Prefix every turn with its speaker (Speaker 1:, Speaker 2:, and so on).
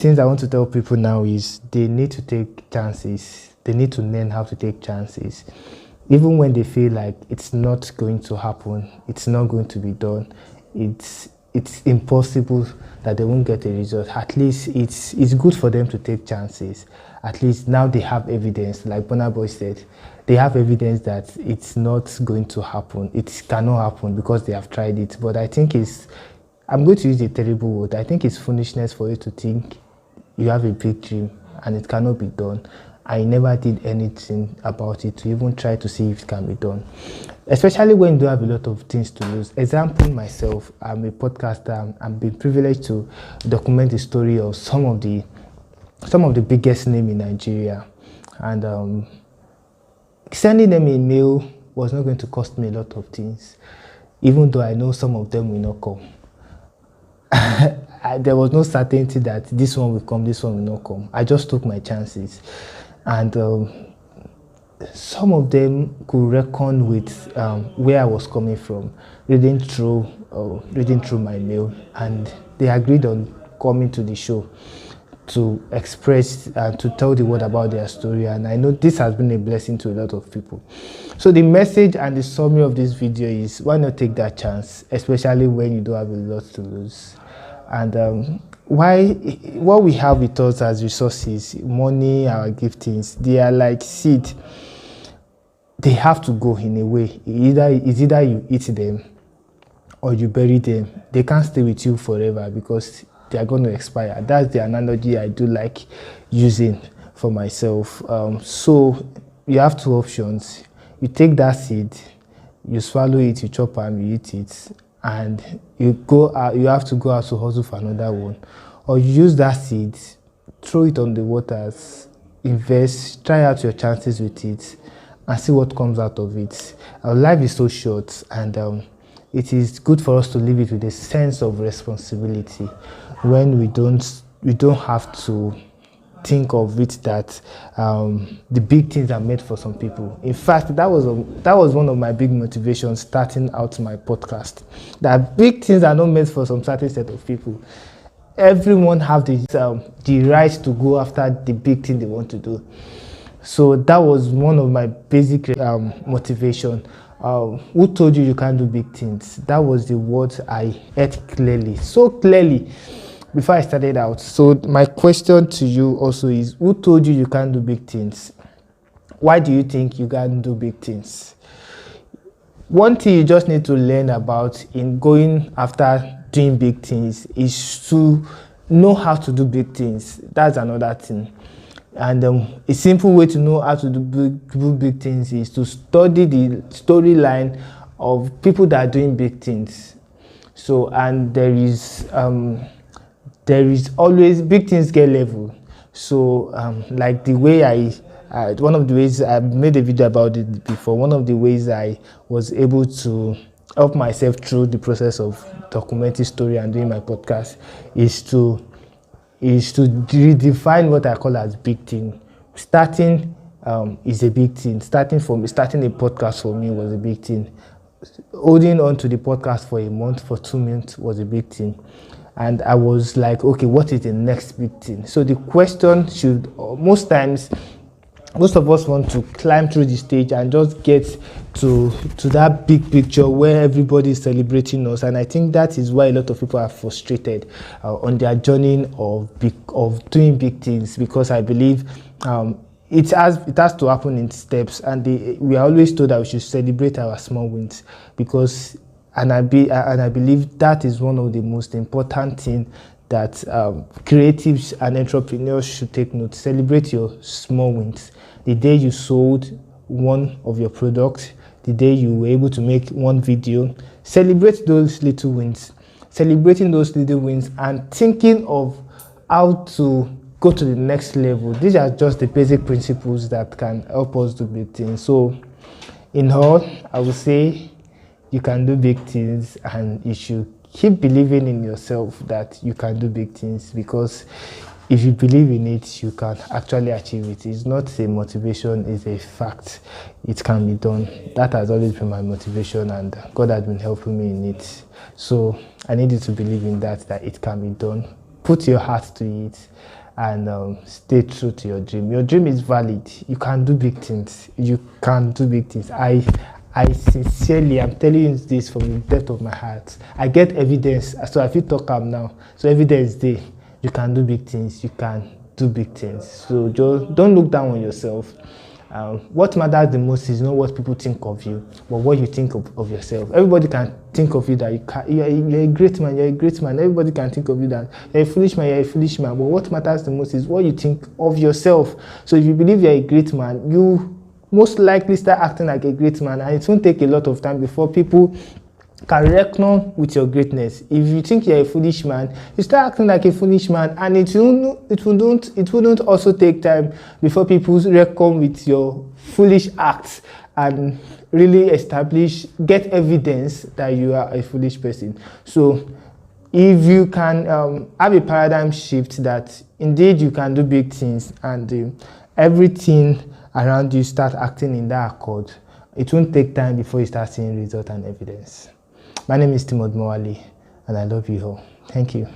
Speaker 1: Things I want to tell people now is they need to take chances. They need to learn how to take chances. Even when they feel like it's not going to happen, it's not going to be done, it's impossible that they won't get a result. At least it's good for them to take chances. At least now they have evidence, like Burna Boy said, they have evidence that it's not going to happen. It cannot happen because they have tried it. But I think I'm going to use a terrible word. I think it's foolishness for you to think you have a big dream and it cannot be done. I never did anything about it to even try to see if it can be done. Especially when you don't have a lot of things to lose. Example, myself, I'm a podcaster. I've been privileged to document the story of some of the biggest names in Nigeria. And sending them a mail was not going to cost me a lot of things, even though I know some of them will not come. There was no certainty that this one will come, this one will not come. I just took my chances. And some of them could reckon with where I was coming from, reading through my mail, and they agreed on coming to the show to express and to tell the world about their story. And I know this has been a blessing to a lot of people. So the message and the summary of this video is, why not take that chance, especially when you don't have a lot to lose. And what we have with us as resources, money, our giftings, they are like seed. They have to go in a way. It's either you eat them or you bury them. They can't stay with you forever because they are going to expire. That's the analogy I do like using for myself. So you have two options. You take that seed, you swallow it, you chop and you eat it, and you have to go out to hustle for another one. Or you use that seed, throw it on the waters, invest, try out your chances with it, and see what comes out of it. Our life is so short, and it is good for us to live it with a sense of responsibility, when we don't have to think of it that the big things are made for some people. In fact, that was one of my big motivations starting out my podcast, that big things are not made for some certain set of people. Everyone have the right to go after the big thing they want to do. So that was one of my basic motivation. Who told you can't do big things? That was the words I heard clearly, so clearly, before I started out. So my question to you also is, who told you can't do big things? Why do you think you can't do big things? One thing you just need to learn about in going after doing big things is to know how to do big things. That's another thing. And a simple way to know how to do big things is to study the storyline of people that are doing big things. So, and there is always big things get level. So like the way one of the ways I made a video about it before, one of the ways I was able to help myself through the process of documenting story and doing my podcast is to redefine what I call as big thing. Starting is a big thing. Starting a podcast for me was a big thing. Holding on to the podcast for a month, for 2 months was a big thing. And I was like, okay, what is the next big thing? So the question should, most of us want to climb through the stage and just get to that big picture where everybody is celebrating us. And I think that is why a lot of people are frustrated on their journey of doing big things, because I believe it has to happen in steps. And we are always told that we should celebrate our small wins, because I believe that is one of the most important things that creatives and entrepreneurs should take note. Celebrate your small wins. The day you sold one of your products, the day you were able to make one video, celebrate those little wins. Celebrating those little wins and thinking of how to go to the next level. These are just the basic principles that can help us do big things. So in all, I would say you can do big things, and you should keep believing in yourself that you can do big things, because if you believe in it, you can actually achieve it. It's not a motivation, it's a fact. It can be done. That has always been my motivation, and God has been helping me in it. So I need you to believe in that it can be done. put your heart to it, and stay true to your dream. Your dream is valid. You can do big things. You can do big things. I sincerely, I'm telling you this from the depth of my heart. I get evidence, so I feel talk am now. So evidence there. You can do big things. You can do big things. So just don't look down on yourself. What matters the most is not what people think of you, but what you think of yourself. Everybody can think of you that you're a great man, you're a great man. Everybody can think of you that you're a foolish man, you're a foolish man. But what matters the most is what you think of yourself. So if you believe you're a great man, you most likely start acting like a great man, and it won't take a lot of time before people can reckon with your greatness. If you think you're a foolish man, you start acting like a foolish man, and it wouldn't also take time before people reckon with your foolish acts and really get evidence that you are a foolish person. So if you can have a paradigm shift that indeed you can do big things, and everything around you start acting in that accord, it won't take time before you start seeing result and evidence. My name is Timothy Mowali, and I love you all. Thank you.